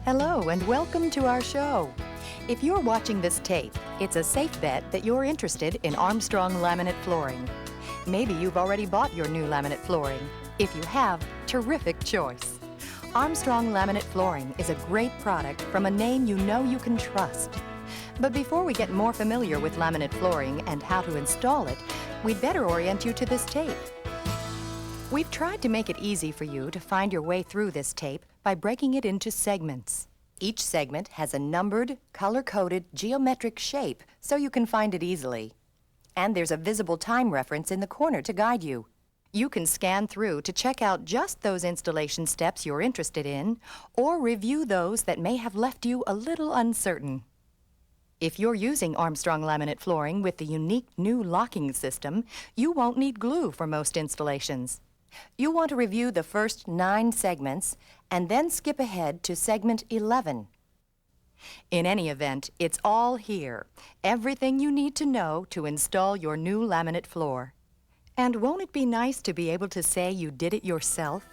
Hello and welcome to our show. If you're watching this tape, it's a safe bet that you're interested in Armstrong laminate flooring. Maybe you've already bought your new laminate flooring. If you have, terrific choice. Armstrong laminate flooring is a great product from a name you know you can trust. But before we get more familiar with laminate flooring and how to install it, we'd better orient you to this tape. We've tried to make it easy for you to find your way through this tape by breaking it into segments. Each segment has a numbered, color-coded, geometric shape so you can find it easily. And there's a visible time reference in the corner to guide you. You can scan through to check out just those installation steps you're interested in, or review those that may have left you a little uncertain. If you're using Armstrong laminate flooring with the unique new locking system, you won't need glue for most installations. You'll want to review the first 9 segments and then skip ahead to segment 11. In any event, it's all here. Everything you need to know to install your new laminate floor. And won't it be nice to be able to say you did it yourself?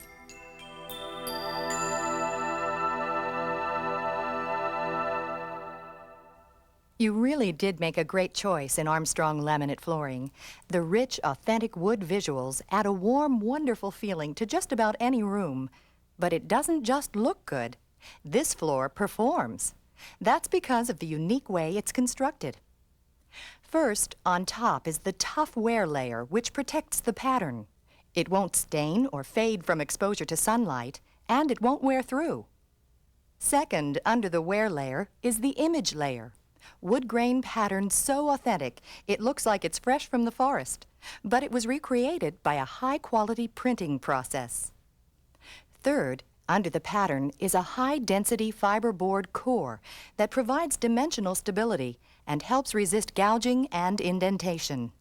You really did make a great choice in Armstrong laminate flooring. The rich, authentic wood visuals add a warm, wonderful feeling to just about any room. But it doesn't just look good. This floor performs. That's because of the unique way it's constructed. First, on top is the tough wear layer, which protects the pattern. It won't stain or fade from exposure to sunlight, and it won't wear through. Second, under the wear layer is the image layer. Wood grain pattern so authentic, it looks like it's fresh from the forest, but it was recreated by a high-quality printing process. Third, under the pattern is a high-density fiberboard core that provides dimensional stability and helps resist gouging and indentation.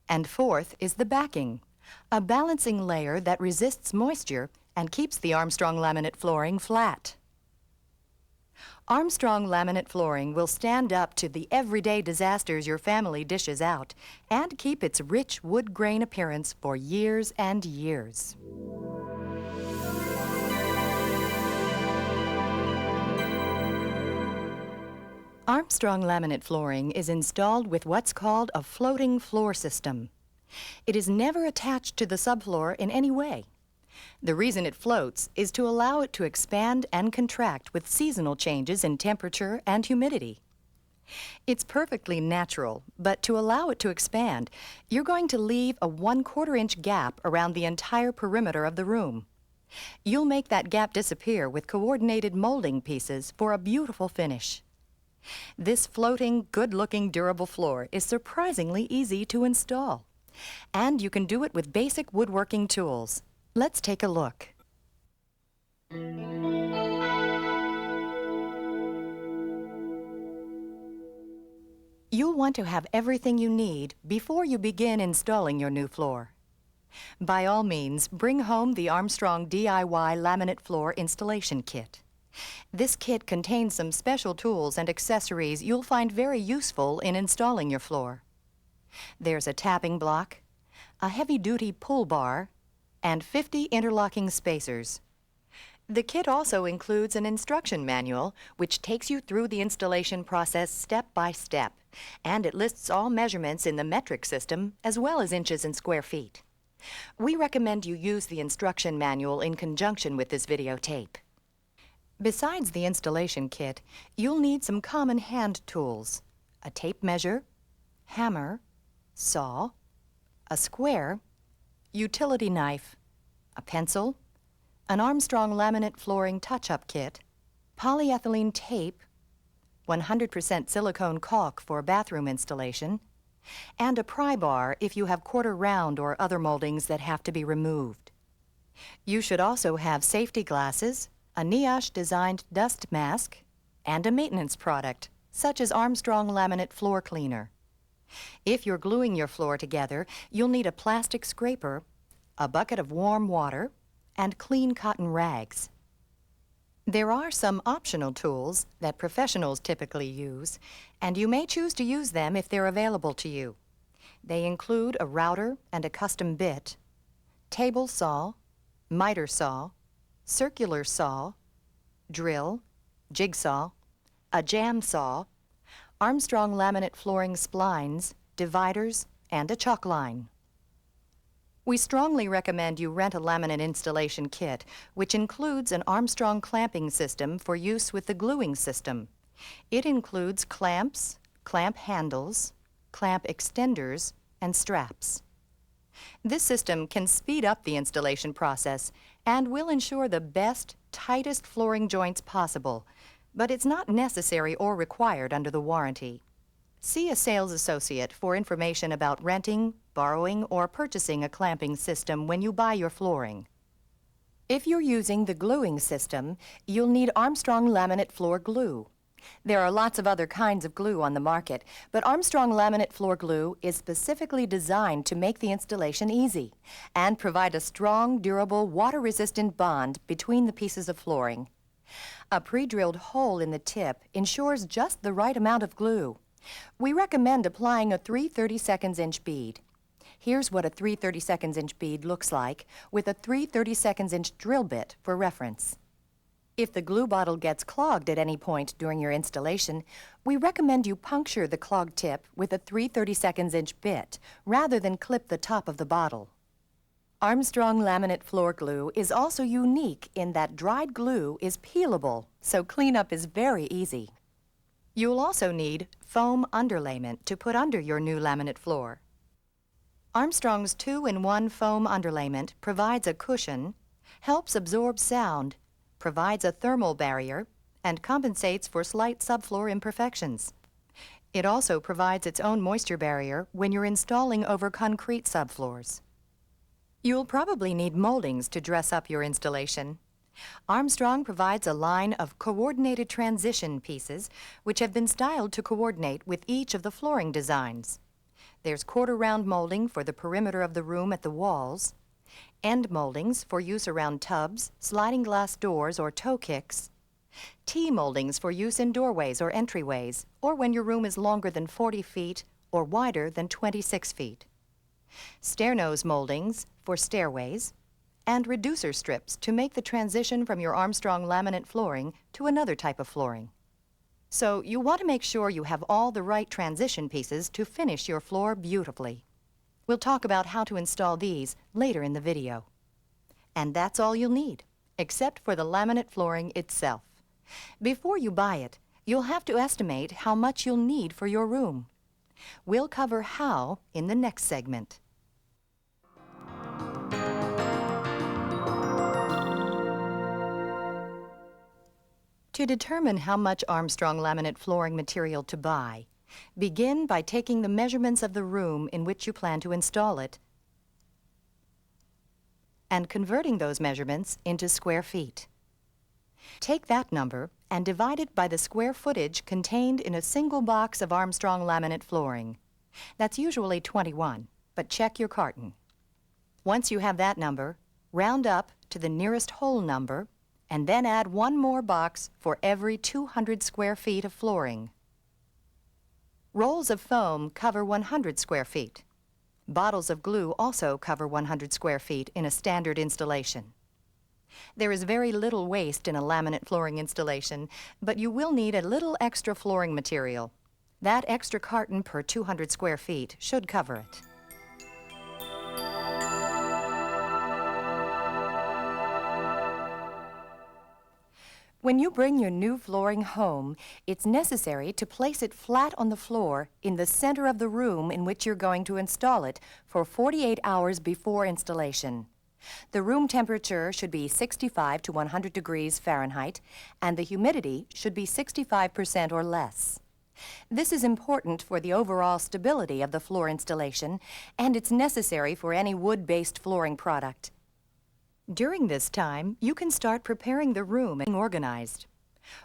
And fourth is the backing, a balancing layer that resists moisture and keeps the Armstrong laminate flooring flat. Armstrong laminate flooring will stand up to the everyday disasters your family dishes out and keep its rich wood grain appearance for years and years. Armstrong laminate flooring is installed with what's called a floating floor system. It is never attached to the subfloor in any way. The reason it floats is to allow it to expand and contract with seasonal changes in temperature and humidity. It's perfectly natural, but to allow it to expand, you're going to leave a 1/4 inch gap around the entire perimeter of the room. You'll make that gap disappear with coordinated molding pieces for a beautiful finish. This floating, good-looking, durable floor is surprisingly easy to install. And you can do it with basic woodworking tools. Let's take a look. You'll want to have everything you need before you begin installing your new floor. By all means, bring home the Armstrong DIY laminate floor installation kit. This kit contains some special tools and accessories you'll find very useful in installing your floor. There's a tapping block, a heavy-duty pull bar, and 50 interlocking spacers. The kit also includes an instruction manual which takes you through the installation process step by step, and it lists all measurements in the metric system as well as inches and square feet. We recommend you use the instruction manual in conjunction with this videotape. Besides the installation kit, you'll need some common hand tools: a tape measure, hammer, saw, a square, utility knife, a pencil, an Armstrong laminate flooring touch-up kit, polyethylene tape, 100% silicone caulk for bathroom installation, and a pry bar if you have quarter round or other moldings that have to be removed. You should also have safety glasses, a NIOSH-designed dust mask, and a maintenance product, such as Armstrong laminate floor cleaner. If you're gluing your floor together, you'll need a plastic scraper, a bucket of warm water, and clean cotton rags. There are some optional tools that professionals typically use, and you may choose to use them if they're available to you. They include a router and a custom bit, table saw, miter saw, circular saw, drill, jigsaw, a jam saw, Armstrong laminate flooring splines, dividers, and a chalk line. We strongly recommend you rent a laminate installation kit, which includes an Armstrong clamping system for use with the gluing system. It includes clamps, clamp handles, clamp extenders, and straps. This system can speed up the installation process and will ensure the best, tightest flooring joints possible, but it's not necessary or required under the warranty. See a sales associate for information about renting, borrowing, or purchasing a clamping system when you buy your flooring. If you're using the gluing system, you'll need Armstrong laminate floor glue. There are lots of other kinds of glue on the market, but Armstrong laminate floor glue is specifically designed to make the installation easy and provide a strong, durable, water-resistant bond between the pieces of flooring. A pre-drilled hole in the tip ensures just the right amount of glue. We recommend applying a 3/32 inch bead. Here's what a 3/32 inch bead looks like with a 3/32 inch drill bit for reference. If the glue bottle gets clogged at any point during your installation, we recommend you puncture the clogged tip with a 3/32 inch bit rather than clip the top of the bottle. Armstrong laminate floor glue is also unique in that dried glue is peelable, so cleanup is very easy. You'll also need foam underlayment to put under your new laminate floor. Armstrong's 2-in-1 foam underlayment provides a cushion, helps absorb sound, provides a thermal barrier, and compensates for slight subfloor imperfections. It also provides its own moisture barrier when you're installing over concrete subfloors. You'll probably need moldings to dress up your installation. Armstrong provides a line of coordinated transition pieces which have been styled to coordinate with each of the flooring designs. There's quarter-round molding for the perimeter of the room at the walls, end moldings for use around tubs, sliding glass doors, or toe kicks, T-moldings for use in doorways or entryways, or when your room is longer than 40 feet or wider than 26 feet, stair nose moldings for stairways, and reducer strips to make the transition from your Armstrong laminate flooring to another type of flooring. So you want to make sure you have all the right transition pieces to finish your floor beautifully. We'll talk about how to install these later in the video. And that's all you'll need, except for the laminate flooring itself. Before you buy it, you'll have to estimate how much you'll need for your room. We'll cover how in the next segment. To determine how much Armstrong laminate flooring material to buy, begin by taking the measurements of the room in which you plan to install it and converting those measurements into square feet. Take that number and divide it by the square footage contained in a single box of Armstrong laminate flooring. That's usually 21, but check your carton. Once you have that number, round up to the nearest whole number and then add one more box for every 200 square feet of flooring. Rolls of foam cover 100 square feet. Bottles of glue also cover 100 square feet in a standard installation. There is very little waste in a laminate flooring installation, but you will need a little extra flooring material. That extra carton per 200 square feet should cover it. When you bring your new flooring home, it's necessary to place it flat on the floor in the center of the room in which you're going to install it for 48 hours before installation. The room temperature should be 65 to 100 degrees Fahrenheit, and the humidity should be 65% or less. This is important for the overall stability of the floor installation, and it's necessary for any wood-based flooring product. During this time, you can start preparing the room and organized.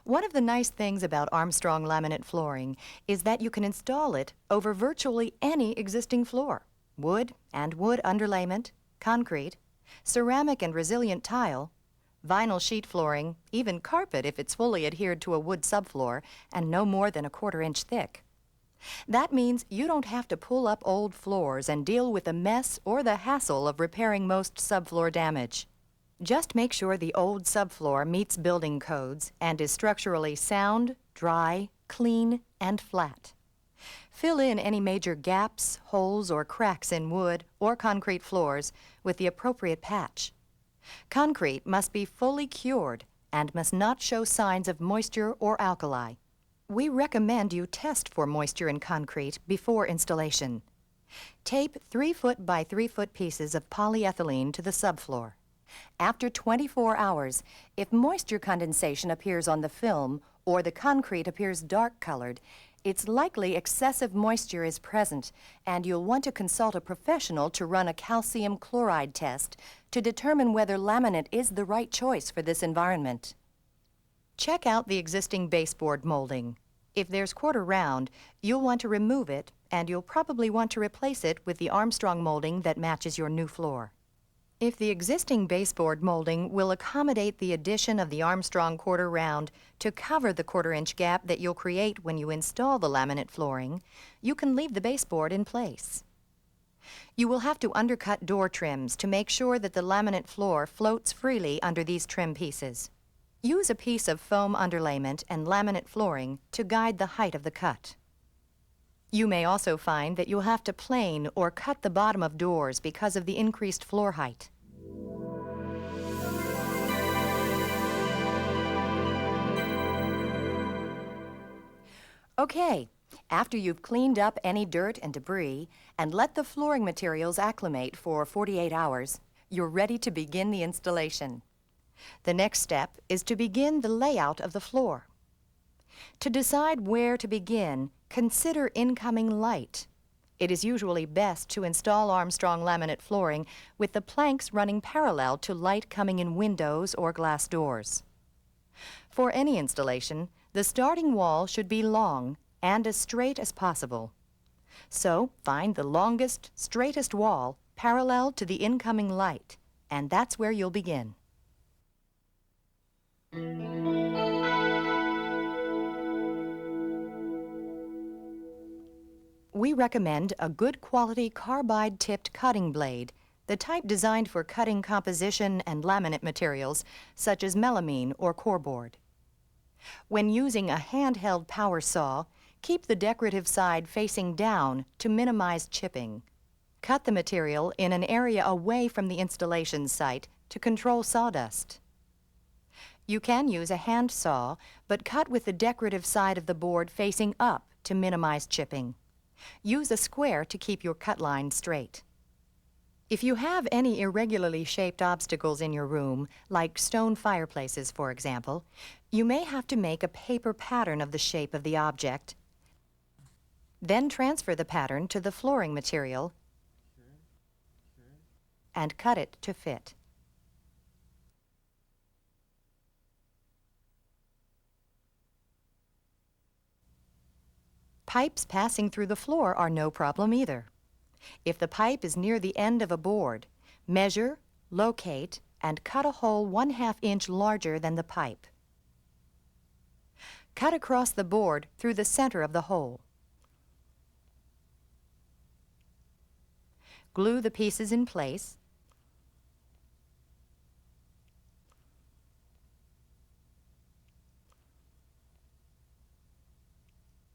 One of the nice things about Armstrong laminate flooring is that you can install it over virtually any existing floor. Wood and wood underlayment, concrete, ceramic and resilient tile, vinyl sheet flooring, even carpet if it's fully adhered to a wood subfloor and no more than a 1/4 inch thick. That means you don't have to pull up old floors and deal with the mess or the hassle of repairing most subfloor damage. Just make sure the old subfloor meets building codes and is structurally sound, dry, clean, and flat. Fill in any major gaps, holes, or cracks in wood or concrete floors with the appropriate patch. Concrete must be fully cured and must not show signs of moisture or alkali. We recommend you test for moisture in concrete before installation. Tape 3-foot by 3-foot pieces of polyethylene to the subfloor. After 24 hours, if moisture condensation appears on the film or the concrete appears dark-colored, it's likely excessive moisture is present, and you'll want to consult a professional to run a calcium chloride test to determine whether laminate is the right choice for this environment. Check out the existing baseboard molding. If there's quarter round, you'll want to remove it, and you'll probably want to replace it with the Armstrong molding that matches your new floor. If the existing baseboard molding will accommodate the addition of the Armstrong quarter round to cover the quarter-inch gap that you'll create when you install the laminate flooring, you can leave the baseboard in place. You will have to undercut door trims to make sure that the laminate floor floats freely under these trim pieces. Use a piece of foam underlayment and laminate flooring to guide the height of the cut. You may also find that you'll have to plane or cut the bottom of doors because of the increased floor height. Okay, after you've cleaned up any dirt and debris and let the flooring materials acclimate for 48 hours, you're ready to begin the installation. The next step is to begin the layout of the floor. To decide where to begin, consider incoming light. It is usually best to install Armstrong laminate flooring with the planks running parallel to light coming in windows or glass doors. For any installation, the starting wall should be long and as straight as possible. So, find the longest, straightest wall parallel to the incoming light, and that's where you'll begin. We recommend a good quality carbide-tipped cutting blade, the type designed for cutting composition and laminate materials such as melamine or coreboard. When using a handheld power saw, keep the decorative side facing down to minimize chipping. Cut the material in an area away from the installation site to control sawdust. You can use a hand saw, but cut with the decorative side of the board facing up to minimize chipping. Use a square to keep your cut line straight. If you have any irregularly shaped obstacles in your room, like stone fireplaces, for example, you may have to make a paper pattern of the shape of the object. Then transfer the pattern to the flooring material and cut it to fit. Pipes passing through the floor are no problem either. If the pipe is near the end of a board, measure, locate, and cut a hole 1/2 inch larger than the pipe. Cut across the board through the center of the hole. Glue the pieces in place.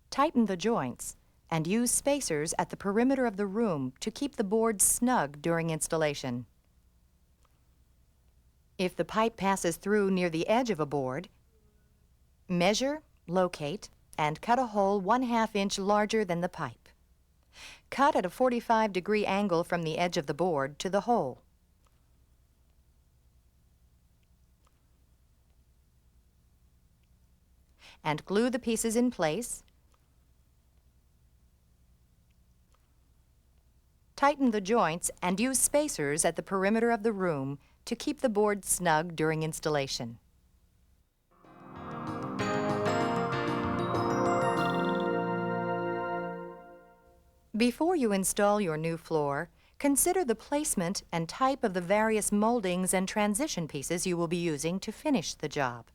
Tighten the joints and use spacers at the perimeter of the room to keep the board snug during installation. If the pipe passes through near the edge of a board, measure, locate, and cut a hole 1/2 inch larger than the pipe. Cut at a 45-degree angle from the edge of the board to the hole. And glue the pieces in place. Tighten the joints and use spacers at the perimeter of the room to keep the board snug during installation. Before you install your new floor, consider the placement and type of the various moldings and transition pieces you will be using to finish the job.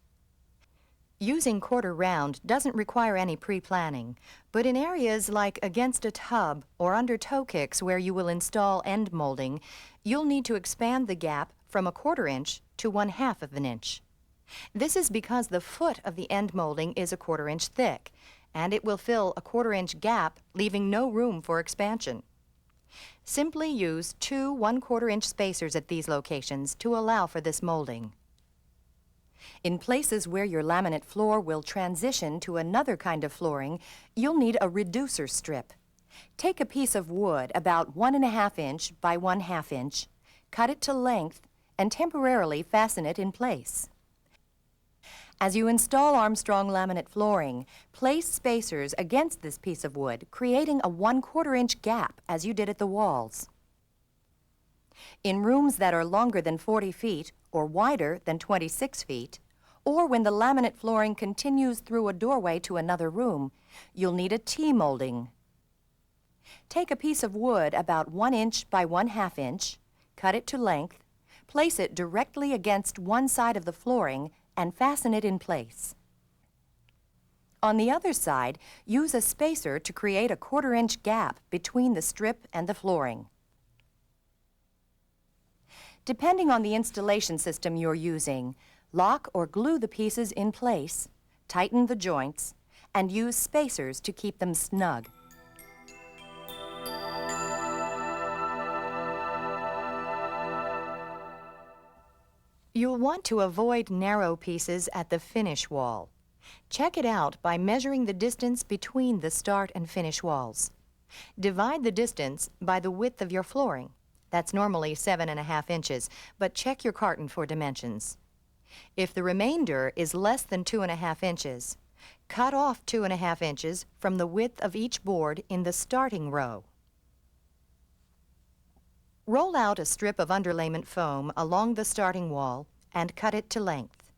Using quarter round doesn't require any pre-planning, but in areas like against a tub or under toe kicks where you will install end molding, you'll need to expand the gap from a 1/4 inch to 1/2 of an inch. This is because the foot of the end molding is a 1/4 inch thick, and it will fill a 1/4 inch gap, leaving no room for expansion. Simply use 2 1/4 inch spacers at these locations to allow for this molding. In places where your laminate floor will transition to another kind of flooring, you'll need a reducer strip. Take a piece of wood about 1½ inch by 1/2 inch, cut it to length, and temporarily fasten it in place. As you install Armstrong laminate flooring, place spacers against this piece of wood, creating a 1/4 inch gap as you did at the walls. In rooms that are longer than 40 feet or wider than 26 feet, or when the laminate flooring continues through a doorway to another room, you'll need a T-molding. Take a piece of wood about 1 inch by 1/2 inch, cut it to length, place it directly against one side of the flooring, and fasten it in place. On the other side, use a spacer to create a 1/4 inch gap between the strip and the flooring. Depending on the installation system you're using, lock or glue the pieces in place, tighten the joints, and use spacers to keep them snug. You'll want to avoid narrow pieces at the finish wall. Check it out by measuring the distance between the start and finish walls. Divide the distance by the width of your flooring. That's normally 7½ inches, but check your carton for dimensions. If the remainder is less than 2½ inches, cut off 2½ inches from the width of each board in the starting row. Roll out a strip of underlayment foam along the starting wall and cut it to length.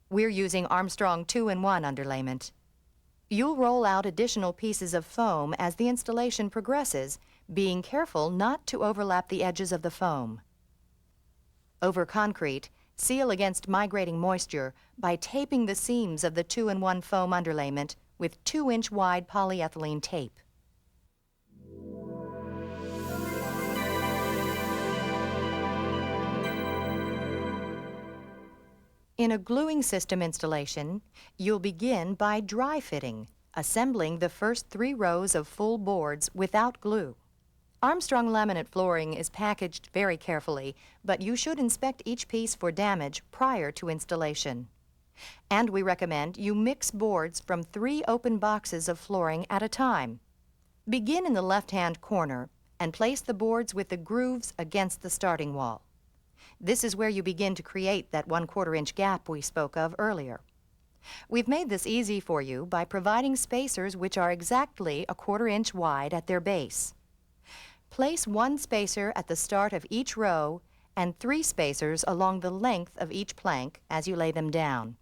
We're using Armstrong 2-in-1 underlayment. You'll roll out additional pieces of foam as the installation progresses, being careful not to overlap the edges of the foam. Over concrete, seal against migrating moisture by taping the seams of the 2-in-1 foam underlayment with 2-inch wide polyethylene tape. In a gluing system installation, you'll begin by dry fitting, assembling the first 3 rows of full boards without glue. Armstrong laminate flooring is packaged very carefully, but you should inspect each piece for damage prior to installation. And we recommend you mix boards from 3 open boxes of flooring at a time. Begin in the left-hand corner and place the boards with the grooves against the starting wall. This is where you begin to create that 1/4 inch gap we spoke of earlier. We've made this easy for you by providing spacers which are exactly a 1/4 inch wide at their base. Place 1 spacer at the start of each row and 3 spacers along the length of each plank as you lay them down.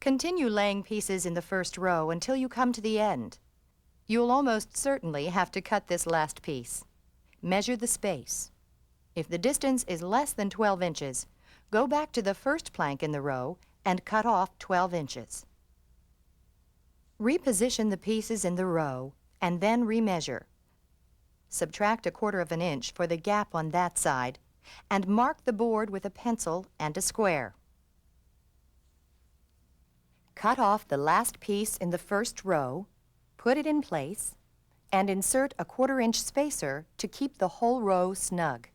Continue laying pieces in the first row until you come to the end. You'll almost certainly have to cut this last piece. Measure the space. If the distance is less than 12 inches, go back to the first plank in the row and cut off 12 inches. Reposition the pieces in the row and then remeasure. Subtract a 1/4 of an inch for the gap on that side and mark the board with a pencil and a square. Cut off the last piece in the first row, put it in place, and insert a 1/4 inch spacer to keep the whole row snug.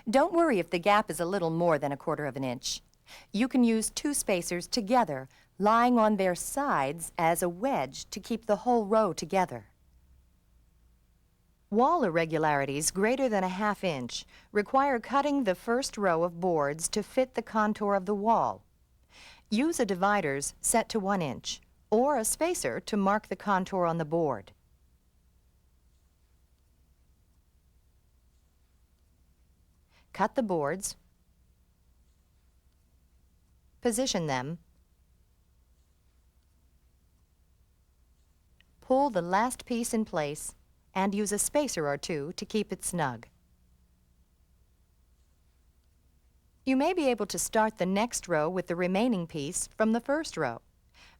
Don't worry if the gap is a little more than a 1/4 of an inch. You can use 2 spacers together, lying on their sides as a wedge to keep the whole row together. Wall irregularities greater than a 1/2 inch require cutting the first row of boards to fit the contour of the wall. Use a dividers set to 1 inch or a spacer to mark the contour on the board. Cut the boards, position them, pull the last piece in place, and use a spacer or 2 to keep it snug. You may be able to start the next row with the remaining piece from the first row.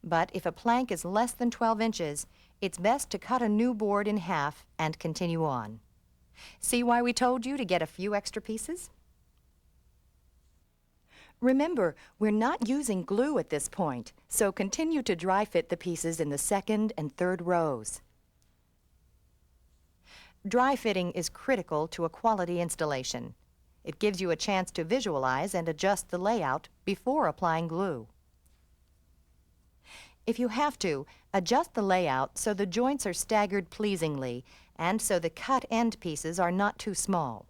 But if a plank is less than 12 inches, it's best to cut a new board in half and continue on. See why we told you to get a few extra pieces? Remember, we're not using glue at this point, so continue to dry fit the pieces in the second and third rows. Dry fitting is critical to a quality installation. It gives you a chance to visualize and adjust the layout before applying glue. If you have to, adjust the layout so the joints are staggered pleasingly and so the cut end pieces are not too small.